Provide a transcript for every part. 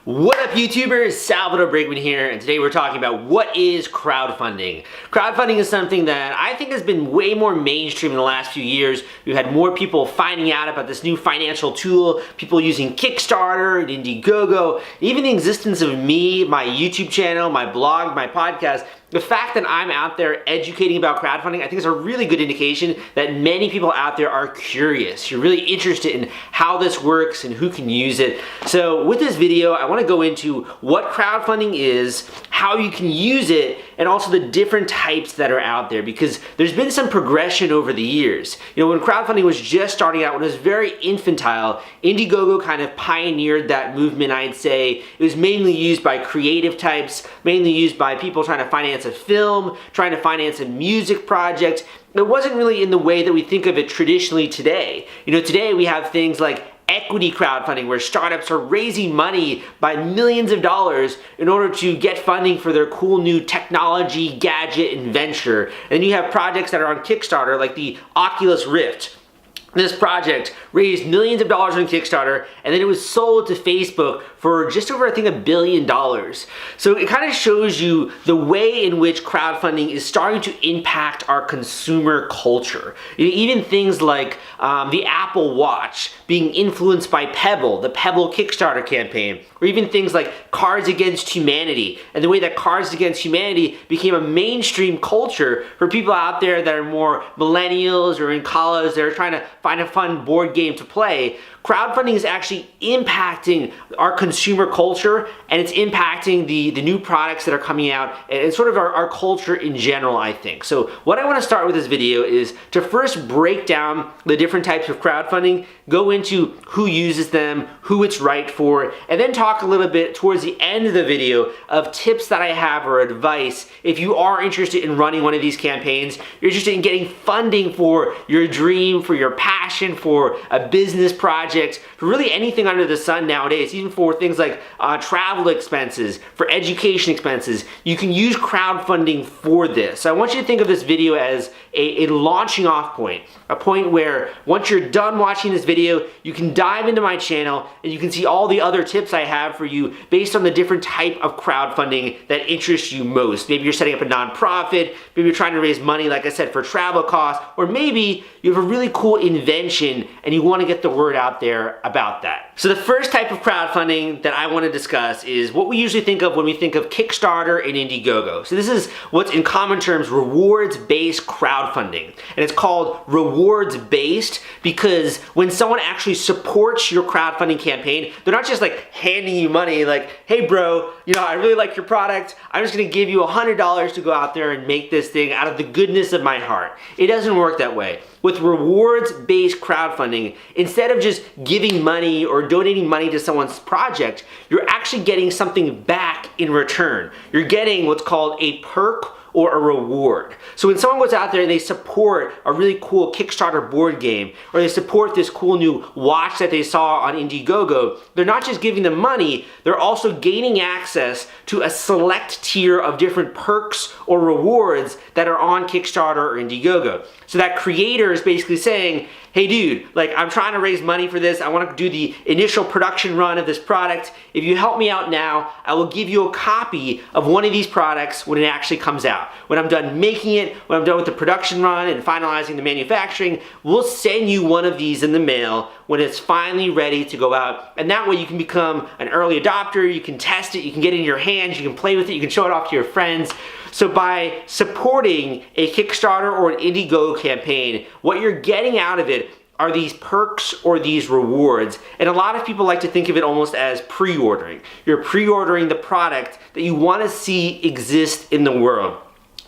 What up YouTubers, Salvador Brakeman here, and today we're talking about what is crowdfunding. Crowdfunding is something that I think has been way more mainstream in the last few years. We've had more people finding out about this new financial tool, people using Kickstarter and Indiegogo, even the existence of me, my YouTube channel, my blog, my podcast. The fact that I'm out there educating about crowdfunding, I think is a really good indication that many people out there are curious. You're really interested in how this works and who can use it. So with this video, I want to go into what crowdfunding is, how you can use it, and also the different types that are out there, because there's been some progression over the years. You know, when crowdfunding was just starting out, when it was very infantile, Indiegogo kind of pioneered that movement, I'd say. It was mainly used by creative types, mainly used by people trying to finance a film, trying to finance a music project. It wasn't really in the way that we think of it traditionally today. You know, today we have things like equity crowdfunding, where startups are raising money by millions of dollars in order to get funding for their cool new technology, gadget, and venture. And then you have projects that are on Kickstarter, like the Oculus Rift. This project raised millions of dollars on Kickstarter, and then it was sold to Facebook for just over, I think, $1 billion. So it kind of shows you the way in which crowdfunding is starting to impact our consumer culture. Even things like the Apple Watch being influenced by Pebble, the Pebble Kickstarter campaign, or even things like Cards Against Humanity, and the way that Cards Against Humanity became a mainstream culture for people out there that are more millennials or in college that are trying to find a fun board game to play. Crowdfunding is actually impacting our consumer culture, and it's impacting the new products that are coming out, and sort of our culture in general, I think. So what I want to start with this video is to first break down the different types of crowdfunding, go into who uses them, who it's right for, and then talk a little bit towards the end of the video of tips that I have or advice if you are interested in running one of these campaigns, you're interested in getting funding for your dream, for your passion, for a business project, for really anything under the sun nowadays, even for things like travel expenses, for education expenses. You can use crowdfunding for this. So I want you to think of this video as a launching off point, a point where once you're done watching this video, you can dive into my channel and you can see all the other tips I have for you based on the different type of crowdfunding that interests you most. Maybe you're setting up a nonprofit, maybe you're trying to raise money, like I said, for travel costs, or maybe you have a really cool invention and you want to get the word out there about that. So the first type of crowdfunding that I want to discuss is what we usually think of when we think of Kickstarter and Indiegogo. So this is what's in common terms rewards-based crowdfunding. And it's called rewards-based because when someone actually supports your crowdfunding campaign, they're not just like handing you money like, hey bro, you know, I really like your product, I'm just gonna give you $100 to go out there and make this thing out of the goodness of my heart. It doesn't work that way. With rewards-based crowdfunding, instead of just giving money or donating money to someone's project, you're actually getting something back in return. You're getting what's called a perk or a reward. So when someone goes out there and they support a really cool Kickstarter board game, or they support this cool new watch that they saw on Indiegogo, they're not just giving them money, they're also gaining access to a select tier of different perks or rewards that are on Kickstarter or Indiegogo. So that creator is basically saying, hey dude, like I'm trying to raise money for this, I want to do the initial production run of this product. If you help me out now, I will give you a copy of one of these products when it actually comes out. When I'm done making it, when I'm done with the production run and finalizing the manufacturing, we'll send you one of these in the mail when it's finally ready to go out. And that way you can become an early adopter, you can test it, you can get it in your hands, you can play with it, you can show it off to your friends. So by supporting a Kickstarter or an Indiegogo campaign, what you're getting out of it are these perks or these rewards. And a lot of people like to think of it almost as pre-ordering. You're pre-ordering the product that you want to see exist in the world.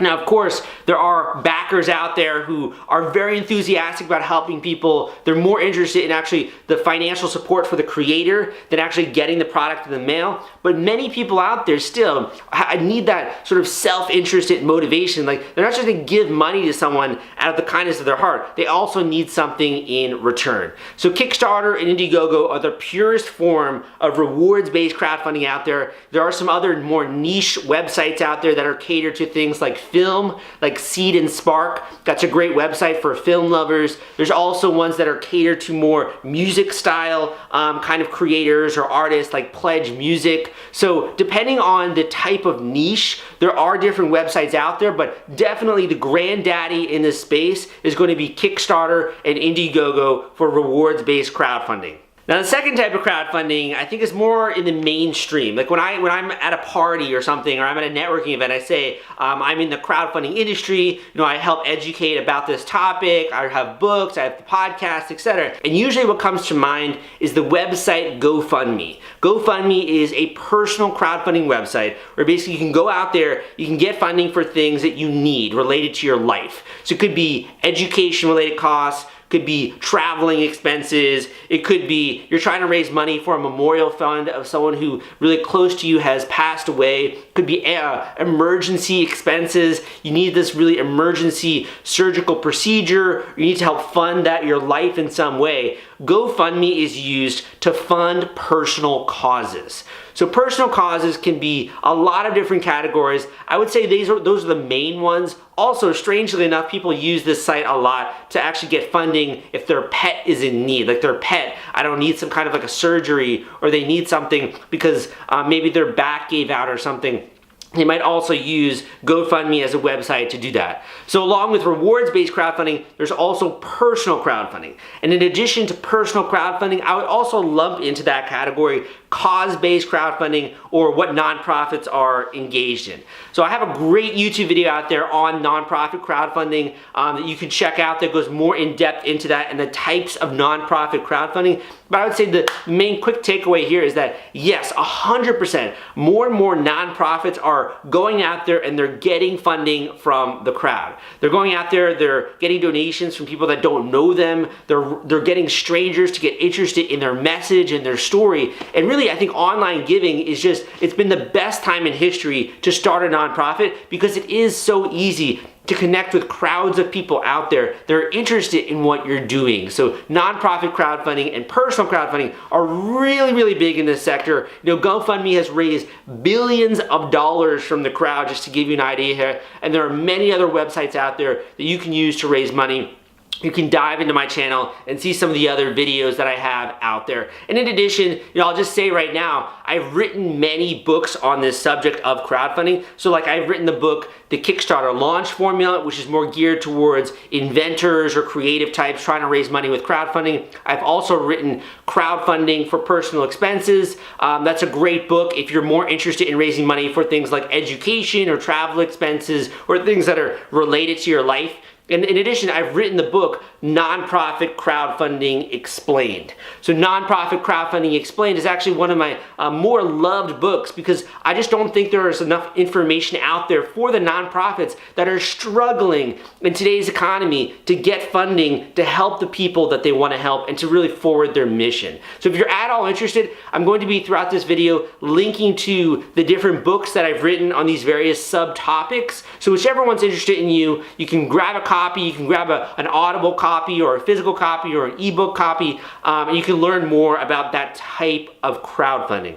Now, of course, there are backers out there who are very enthusiastic about helping people. They're more interested in actually the financial support for the creator than actually getting the product in the mail. But many people out there still need that sort of self-interested motivation. Like, they're not just going to give money to someone out of the kindness of their heart. They also need something in return. So Kickstarter and Indiegogo are the purest form of rewards-based crowdfunding out there. There are some other more niche websites out there that are catered to things like film, like Seed and Spark. That's a great website for film lovers. There's also ones that are catered to more music style kind of creators or artists, like Pledge Music. So depending on the type of niche, there are different websites out there, but definitely the granddaddy in this space is going to be Kickstarter and Indiegogo for rewards-based crowdfunding. Now the second type of crowdfunding I think is more in the mainstream. Like when I'm at a party or something, or I'm at a networking event, I say I'm in the crowdfunding industry, I help educate about this topic, I have books, I have the podcast, etc. And usually what comes to mind is the website GoFundMe. GoFundMe is a personal crowdfunding website where basically you can go out there, you can get funding for things that you need related to your life. So it could be education related costs, could be traveling expenses, it could be you're trying to raise money for a memorial fund of someone who really close to you has passed away, it could be emergency expenses, you need this really emergency surgical procedure, you need to help fund your life in some way. GoFundMe is used to fund personal causes. So personal causes can be a lot of different categories. I would say those are the main ones. Also, strangely enough, people use this site a lot to actually get funding if their pet is in need. Like their pet, I don't need some kind of like a surgery, or they need something because maybe their back gave out or something. They might also use GoFundMe as a website to do that. So along with rewards-based crowdfunding, there's also personal crowdfunding. And in addition to personal crowdfunding, I would also lump into that category cause-based crowdfunding, or what nonprofits are engaged in. So I have a great YouTube video out there on nonprofit crowdfunding that you can check out that goes more in depth into that and the types of nonprofit crowdfunding. But I would say the main quick takeaway here is that yes, 100%, more and more nonprofits are going out there and they're getting funding from the crowd. They're going out there, they're getting donations from people that don't know them. They're getting strangers to get interested in their message and their story. And really, I think online giving is it's been the best time in history to start a nonprofit because it is so easy to connect with crowds of people out there that are interested in what you're doing. So nonprofit crowdfunding and personal crowdfunding are really, really big in this sector. GoFundMe has raised billions of dollars from the crowd, just to give you an idea here. And there are many other websites out there that you can use to raise money. You can dive into my channel and see some of the other videos that I have out there. And in addition, I'll just say right now, I've written many books on this subject of crowdfunding. So like I've written the book, The Kickstarter Launch Formula, which is more geared towards inventors or creative types trying to raise money with crowdfunding. I've also written Crowdfunding for Personal Expenses. That's a great book if you're more interested in raising money for things like education or travel expenses or things that are related to your life. And in addition, I've written the book, Nonprofit Crowdfunding Explained. So Nonprofit Crowdfunding Explained is actually one of my more loved books because I just don't think there is enough information out there for the nonprofits that are struggling in today's economy to get funding to help the people that they want to help and to really forward their mission. So if you're at all interested, I'm going to be throughout this video linking to the different books that I've written on these various subtopics. So whichever one's interested in you, you can grab a copy, you can grab an Audible copy or a physical copy or an ebook copy, and you can learn more about that type of crowdfunding.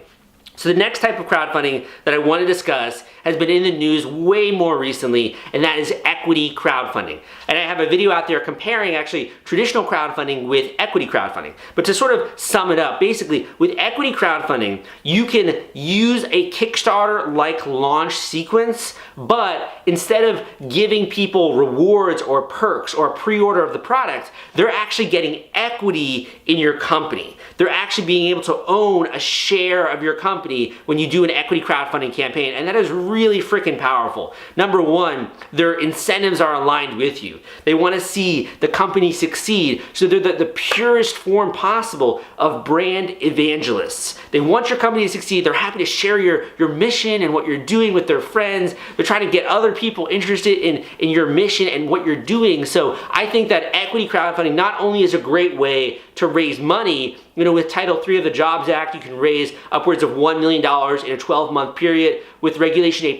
So the next type of crowdfunding that I want to discuss has been in the news way more recently, and that is equity crowdfunding. And I have a video out there comparing actually traditional crowdfunding with equity crowdfunding. But to sort of sum it up, basically with equity crowdfunding, you can use a Kickstarter-like launch sequence, but instead of giving people rewards or perks or a pre-order of the product, they're actually getting equity in your company. They're actually being able to own a share of your company when you do an equity crowdfunding campaign, and that is really freaking powerful. Number one, their incentives are aligned with you. They want to see the company succeed, so they're the purest form possible of brand evangelists. They want your company to succeed. They're happy to share your mission and what you're doing with their friends. They're trying to get other people interested in your mission and what you're doing. So I think that equity crowdfunding not only is a great way to raise money, with Title III of the Jobs Act, you can raise upwards of $1 million in a 12-month period. With Regulation A+,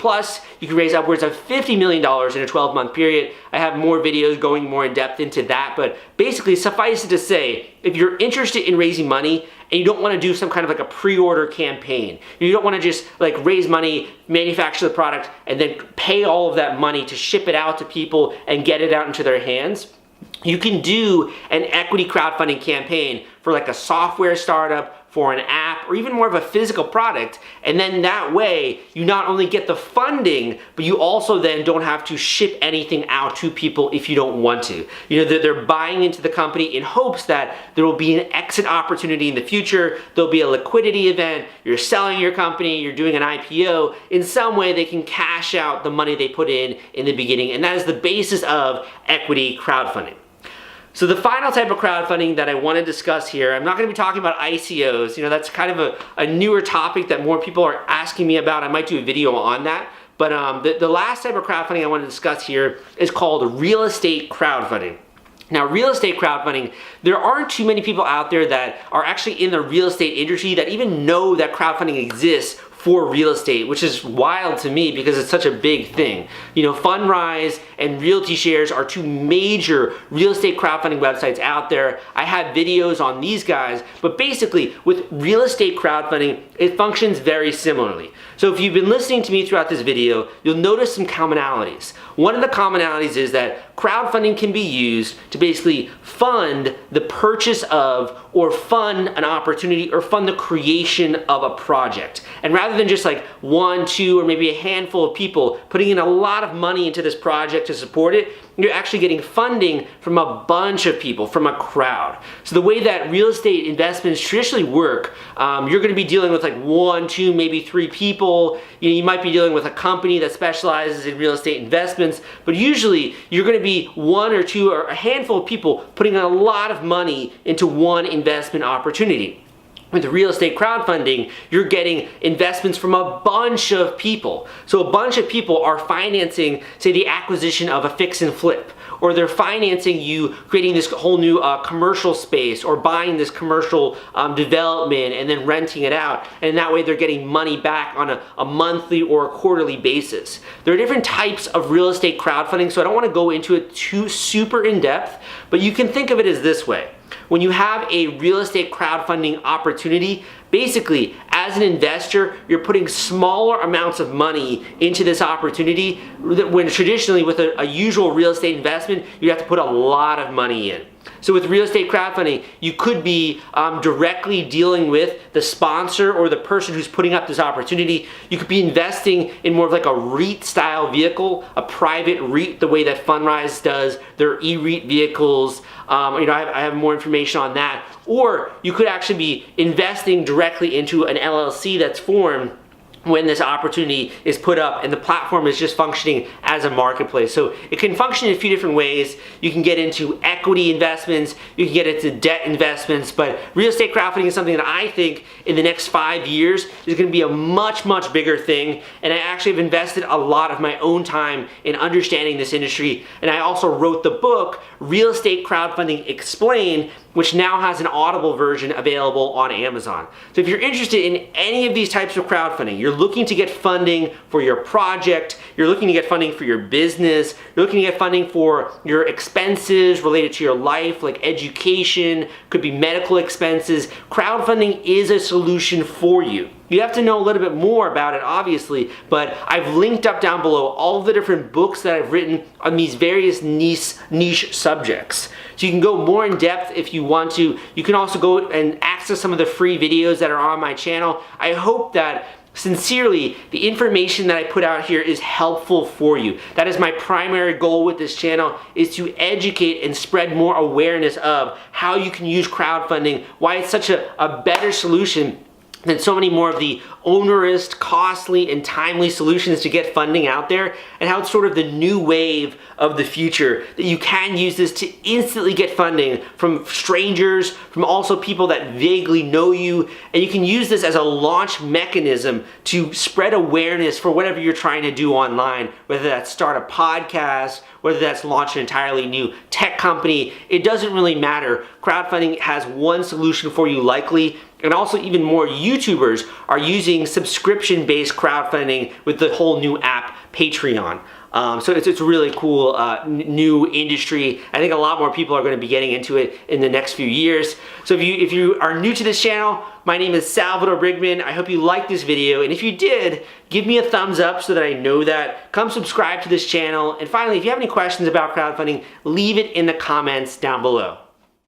you can raise upwards of $50 million in a 12-month period. I have more videos going more in depth into that, but basically suffice it to say, if you're interested in raising money and you don't want to do some kind of like a pre-order campaign, you don't want to just like raise money, manufacture the product, and then pay all of that money to ship it out to people and get it out into their hands, you can do an equity crowdfunding campaign for like a software startup, for an app, or even more of a physical product. And then that way, you not only get the funding, but you also then don't have to ship anything out to people if you don't want to. They're buying into the company in hopes that there will be an exit opportunity in the future, there'll be a liquidity event, you're selling your company, you're doing an IPO, in some way they can cash out the money they put in the beginning, and that is the basis of equity crowdfunding. So the final type of crowdfunding that I want to discuss here, I'm not going to be talking about ICOs. That's kind of a newer topic that more people are asking me about. I might do a video on that. But the last type of crowdfunding I want to discuss here is called real estate crowdfunding. Now, real estate crowdfunding, there aren't too many people out there that are actually in the real estate industry that even know that crowdfunding exists for real estate, which is wild to me because it's such a big thing. Fundrise and Realty Shares are two major real estate crowdfunding websites out there. I have videos on these guys, but basically with real estate crowdfunding, it functions very similarly. So if you've been listening to me throughout this video, you'll notice some commonalities. One of the commonalities is that crowdfunding can be used to basically fund the purchase of, or fund an opportunity, or fund the creation of a project. And rather than just like one, two, or maybe a handful of people putting in a lot of money into this project to support it, you're actually getting funding from a bunch of people, from a crowd. So the way that real estate investments traditionally work, you're gonna be dealing with like one, two, maybe three people. You might be dealing with a company that specializes in real estate investments, but usually you're gonna be one or two or a handful of people putting a lot of money into one investment opportunity. With real estate crowdfunding, you're getting investments from a bunch of people. So a bunch of people are financing, say, the acquisition of a fix and flip, or they're financing you creating this whole new commercial space, or buying this commercial development and then renting it out. And that way they're getting money back on a monthly or a quarterly basis. There are different types of real estate crowdfunding, so I don't want to go into it too super in depth, but you can think of it as this way. When you have a real estate crowdfunding opportunity, basically, as an investor, you're putting smaller amounts of money into this opportunity when traditionally with a usual real estate investment, you have to put a lot of money in. So with real estate crowdfunding, you could be directly dealing with the sponsor or the person who's putting up this opportunity. You could be investing in more of like a REIT style vehicle, a private REIT, the way that Fundraise does their e-REIT vehicles. I have more information on that. Or you could actually be investing directly into an LLC that's formed when this opportunity is put up and the platform is just functioning as a marketplace. So it can function in a few different ways. You can get into equity investments, you can get into debt investments, but real estate crowdfunding is something that I think in the next 5 years is going to be a much, much bigger thing. And I actually have invested a lot of my own time in understanding this industry. And I also wrote the book, Real Estate Crowdfunding Explained, which now has an Audible version available on Amazon. So if you're interested in any of these types of crowdfunding, you're looking to get funding for your project, you're looking to get funding for your business, you're looking to get funding for your expenses related to your life, like education, could be medical expenses, crowdfunding is a solution for you. You have to know a little bit more about it, obviously, but I've linked up down below all of the different books that I've written on these various niche subjects. So you can go more in depth if you want to. You can also go and access some of the free videos that are on my channel. I hope that sincerely, the information that I put out here is helpful for you. That is my primary goal with this channel, is to educate and spread more awareness of how you can use crowdfunding, why it's such a better solution than so many more of the onerous, costly, and timely solutions to get funding out there, and how it's sort of the new wave of the future, that you can use this to instantly get funding from strangers, from also people that vaguely know you, and you can use this as a launch mechanism to spread awareness for whatever you're trying to do online, whether that's start a podcast, whether that's launch an entirely new tech company, it doesn't really matter. Crowdfunding has one solution for you likely, and also even more YouTubers are using subscription-based crowdfunding with the whole new app, Patreon. So it's a really cool new industry. I think a lot more people are going to be getting into it in the next few years. So if you are new to this channel, my name is Salvador Brigman. I hope you liked this video, and if you did, give me a thumbs up so that I know that. Come subscribe to this channel, and finally, if you have any questions about crowdfunding, leave it in the comments down below.